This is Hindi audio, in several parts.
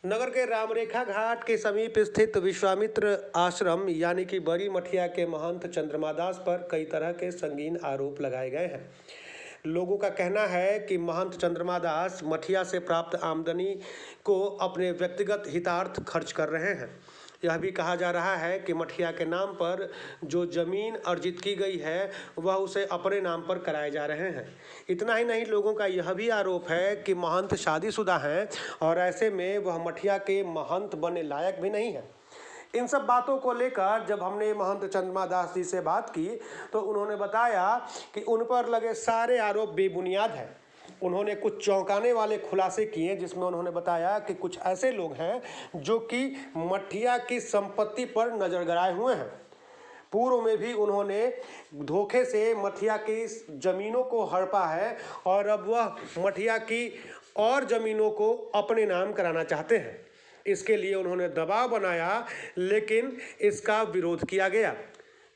नगर के रामरेखा घाट के समीप स्थित विश्वामित्र आश्रम यानी कि बड़ी मठिया के महंत चंद्रमा दास पर कई तरह के संगीन आरोप लगाए गए हैं। लोगों का कहना है कि महंत चंद्रमा दास मठिया से प्राप्त आमदनी को अपने व्यक्तिगत हितार्थ खर्च कर रहे हैं। यह भी कहा जा रहा है कि मठिया के नाम पर जो जमीन अर्जित की गई है वह उसे अपने नाम पर कराए जा रहे हैं। इतना ही नहीं, लोगों का यह भी आरोप है कि महंत शादीशुदा हैं और ऐसे में वह मठिया के महंत बनने लायक भी नहीं है। इन सब बातों को लेकर जब हमने महंत चंद्रमा दास जी से बात की तो उन्होंने बताया कि उन पर लगे सारे आरोप बेबुनियाद हैं। उन्होंने कुछ चौंकाने वाले खुलासे किए, जिसमें उन्होंने बताया कि कुछ ऐसे लोग हैं जो कि मठिया की संपत्ति पर नजर गड़ाए हुए हैं। पूर्व में भी उन्होंने धोखे से मठिया की जमीनों को हड़पा है और अब वह मठिया की और जमीनों को अपने नाम कराना चाहते हैं। इसके लिए उन्होंने दबाव बनाया, लेकिन इसका विरोध किया गया।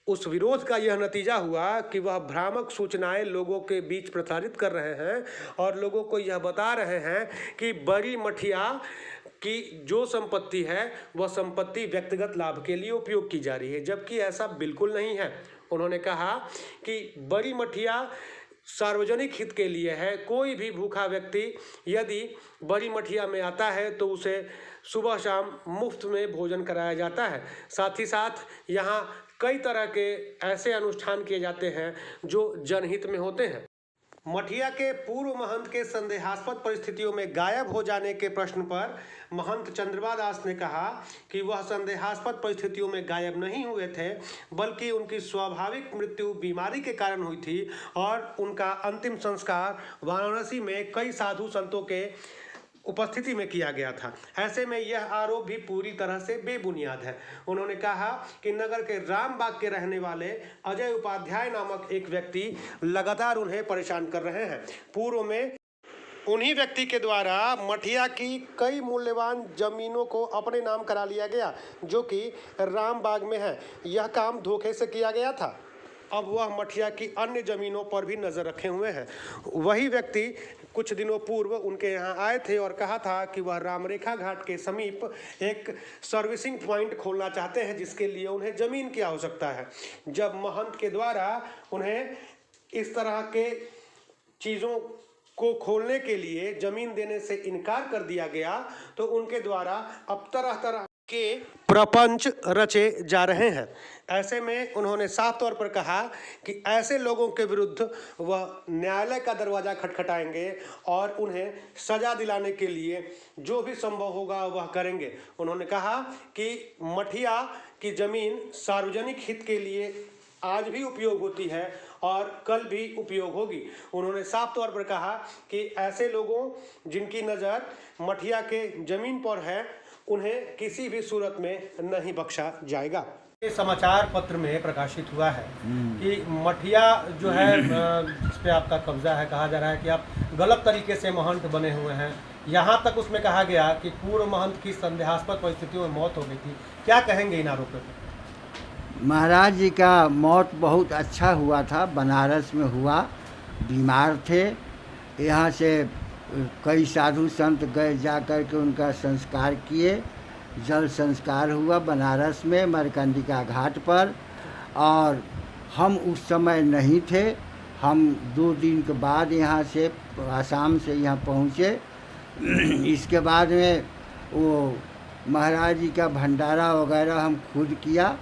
उस विरोध का यह नतीजा हुआ कि वह भ्रामक सूचनाएं लोगों के बीच प्रसारित कर रहे हैं और लोगों को यह बता रहे हैं कि बड़ी मठिया की जो संपत्ति है वह संपत्ति व्यक्तिगत लाभ के लिए उपयोग की जा रही है, जबकि ऐसा बिल्कुल नहीं है। उन्होंने कहा कि बड़ी मठिया सार्वजनिक हित के लिए है। कोई भी भूखा व्यक्ति यदि बड़ी मठिया में आता है तो उसे सुबह शाम मुफ्त में भोजन कराया जाता है। साथ ही साथ यहाँ कई तरह के ऐसे अनुष्ठान किए जाते हैं जो जनहित में होते हैं। मठिया के पूर्व महंत के संदेहास्पद परिस्थितियों में गायब हो जाने के प्रश्न पर महंत चंद्रमा दास ने कहा कि वह संदेहास्पद परिस्थितियों में गायब नहीं हुए थे, बल्कि उनकी स्वाभाविक मृत्यु बीमारी के कारण हुई थी और उनका अंतिम संस्कार वाराणसी में कई साधु संतों के उपस्थिति में किया गया था। ऐसे में यह आरोप भी पूरी तरह से बेबुनियाद है। उन्होंने कहा कि नगर के रामबाग के रहने वाले अजय उपाध्याय नामक एक व्यक्ति लगातार उन्हें परेशान कर रहे हैं। पूर्व में उन्हीं व्यक्ति के द्वारा मठिया की कई मूल्यवान जमीनों को अपने नाम करा लिया गया, जो कि रामबाग में है। यह काम धोखे से किया गया था। अब वह मठिया की अन्य जमीनों पर भी नजर रखे हुए हैं। वही व्यक्ति कुछ दिनों पूर्व उनके यहाँ आए थे और कहा था कि वह रामरेखा घाट के समीप एक सर्विसिंग पॉइंट खोलना चाहते हैं, जिसके लिए उन्हें जमीन की आवश्यकता है। जब महंत के द्वारा उन्हें इस तरह के चीज़ों को खोलने के लिए जमीन देने से इनकार कर दिया गया तो उनके द्वारा अब तरह तरह के प्रपंच रचे जा रहे हैं। ऐसे में उन्होंने साफ तौर पर कहा कि ऐसे लोगों के विरुद्ध वह न्यायालय का दरवाज़ा खटखटाएंगे और उन्हें सजा दिलाने के लिए जो भी संभव होगा वह करेंगे। उन्होंने कहा कि मठिया की ज़मीन सार्वजनिक हित के लिए आज भी उपयोग होती है और कल भी उपयोग होगी। उन्होंने साफ तौर पर कहा कि ऐसे लोगों जिनकी नज़र मठिया के ज़मीन पर है उन्हें किसी भी सूरत में नहीं बख्शा जाएगा। ये समाचार पत्र में प्रकाशित हुआ है कि मठिया जो है जिस पे आपका कब्जा है, कहा जा रहा है कि आप गलत तरीके से महंत बने हुए हैं। यहाँ तक उसमें कहा गया कि पूर्व महंत की संदेहास्पद परिस्थितियों में मौत हो गई थी। क्या कहेंगे इन आरोपों पर? महाराज जी का मौत बहुत अच्छा हुआ था, बनारस में हुआ। बीमार थे, यहाँ से कई साधु संत गए, जा कर के उनका संस्कार किए। जल संस्कार हुआ बनारस में मरकंडिका घाट पर, और हम उस समय नहीं थे। हम 2 दिन के बाद यहाँ से आसाम से यहाँ पहुँचे। इसके बाद में वो महाराज जी का भंडारा वगैरह हम खुद किया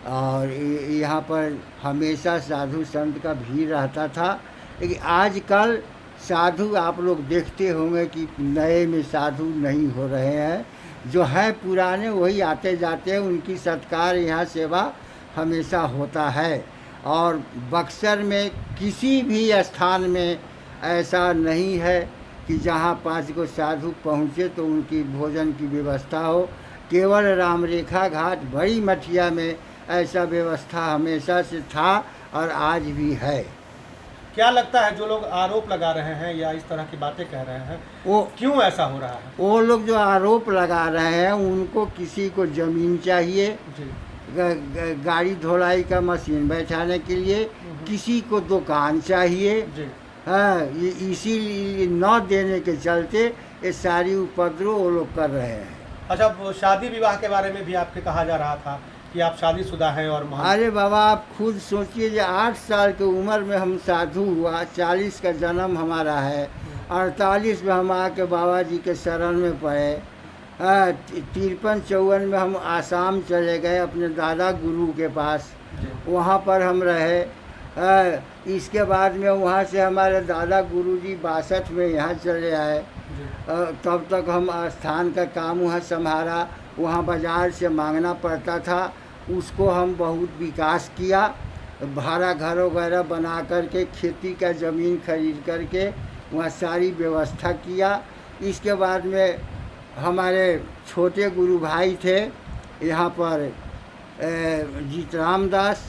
और यहाँ पर हमेशा साधु संत का भीड़ रहता था। लेकिन आजकल साधु आप लोग देखते होंगे कि नए में साधु नहीं हो रहे हैं। जो है पुराने वही आते जाते हैं, उनकी सत्कार यहाँ सेवा हमेशा होता है। और बक्सर में किसी भी स्थान में ऐसा नहीं है कि जहाँ 5 को साधु पहुँचे तो उनकी भोजन की व्यवस्था हो। केवल रामरेखा घाट बड़ी मठिया में ऐसा व्यवस्था हमेशा से था और आज भी है। क्या लगता है जो लोग आरोप लगा रहे हैं या इस तरह की बातें कह रहे हैं वो क्यों ऐसा हो रहा है? वो लोग जो आरोप लगा रहे हैं उनको किसी को ज़मीन चाहिए जी। गाड़ी धोलाई का मशीन बैठाने के लिए, किसी को दुकान चाहिए जी। हाँ, इसीलिए न देने के चलते ये सारी उपद्रव वो लोग कर रहे हैं। अच्छा, वो शादी विवाह के बारे में भी आपके कहा जा रहा था कि आप शादीशुदा हैं और अरे बाबा, आप खुद सोचिए कि 8 साल की उम्र में हम साधु हुआ, 40 का जन्म हमारा है, 48 में हम आके बाबा जी के शरण में पड़े, 53-54 में हम आसाम चले गए अपने दादा गुरु के पास, वहाँ पर हम रहे। इसके बाद में वहाँ से हमारे दादा गुरु जी 62 में यहाँ चले आए। तब तक हम स्थान का काम वहाँ संभाला, वहाँ बाज़ार से मांगना पड़ता था, उसको हम बहुत विकास किया, भाड़ा घर वगैरह बना करके खेती का ज़मीन खरीद करके वहाँ सारी व्यवस्था किया। इसके बाद में हमारे छोटे गुरु भाई थे यहाँ पर जीतराम दास,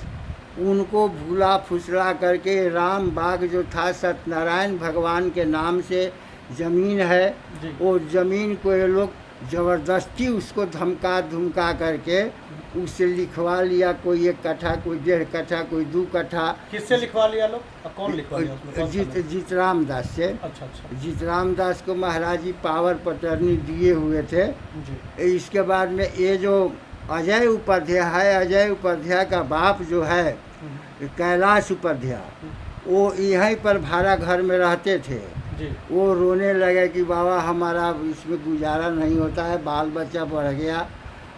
उनको भूला फुसला करके राम बाग जो था सत्यनारायण भगवान के नाम से ज़मीन है, वो ज़मीन को ये लोग ज़बरदस्ती उसको धमका करके उससे लिखवा लिया, कोई 1 कट्ठा, कोई 1.5 कट्ठा, कोई 2 कट्ठा। किससे लिखवा लिया लोग? कौन लिखवा लिया? जीतराम दास से। अच्छा। जीतराम दास को महाराज जी पावर पटर्नी दिए हुए थे जी। इसके बाद में ये जो अजय उपाध्याय है, अजय उपाध्याय का बाप जो है कैलाश उपाध्याय, वो यहीं पर भाड़ा घर में रहते थे जी। वो रोने लगे कि बाबा हमारा इसमें गुजारा नहीं होता है, बाल बच्चा बढ़ गया,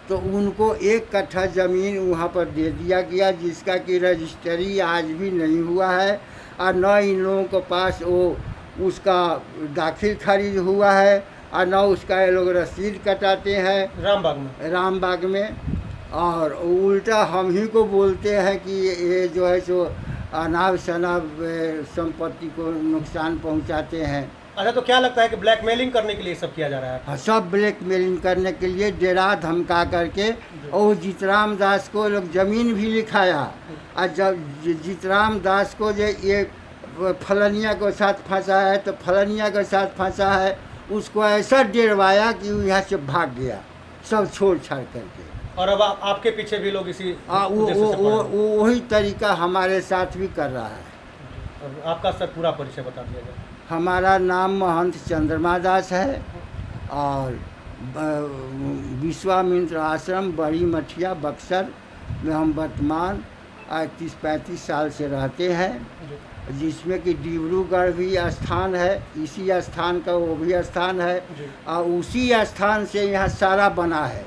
तो उनको 1 कट्ठा ज़मीन वहाँ पर दे दिया गया, जिसका कि रजिस्ट्री आज भी नहीं हुआ है, और न इन लोगों के पास वो उसका दाखिल खारिज हुआ है, और न उसका ये लोग रसीद कटाते हैं रामबाग में। और उल्टा हम ही को बोलते हैं कि ये जो है सो अनाब शनाब संपत्ति को नुकसान पहुंचाते हैं। अच्छा, तो क्या लगता है कि ब्लैकमेलिंग करने के लिए सब किया जा रहा है? हाँ, सब ब्लैकमेलिंग करने के लिए डेरा धमका करके, और जीतराम दास को लोग ज़मीन भी लिखाया, और जब जीतराम दास को जो ये फलनिया के साथ फंसा है तो फलनिया के साथ फंसा है, उसको ऐसा डरवाया कि वो यहाँ से भाग गया सब छोड़ छाड़ करके। और अब आपके पीछे भी लोग इसी वही तरीका हमारे साथ भी कर रहा है। और आपका सर पूरा परिचय बता दिया जाए। हमारा नाम महंत चंद्रमा दास है, और विश्वामित्र आश्रम बड़ी मठिया बक्सर में हम वर्तमान 30-35 साल से रहते हैं, जिसमें कि डिब्रूगढ़ भी स्थान है, इसी स्थान का वो भी स्थान है, और उसी स्थान से यहाँ सारा बना है।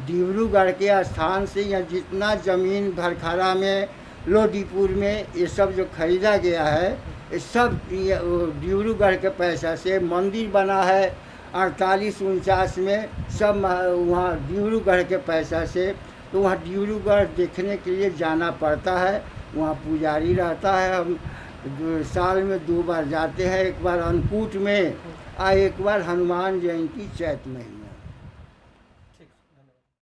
डिब्रूगढ़ के स्थान से यहाँ जितना ज़मीन भरखरा में, लोदीपुर में, ये सब जो खरीदा गया है, ये सब डिब्रूगढ़ के पैसा से मंदिर बना है। 48-49 में सब वहाँ डिब्रूगढ़ के पैसा से, तो वहाँ डिब्रूगढ़ देखने के लिए जाना पड़ता है, वहाँ पुजारी रहता है। हम साल में 2 बार जाते हैं, एक बार अन्नकूट में और एक बार हनुमान जयंती चैत महीने।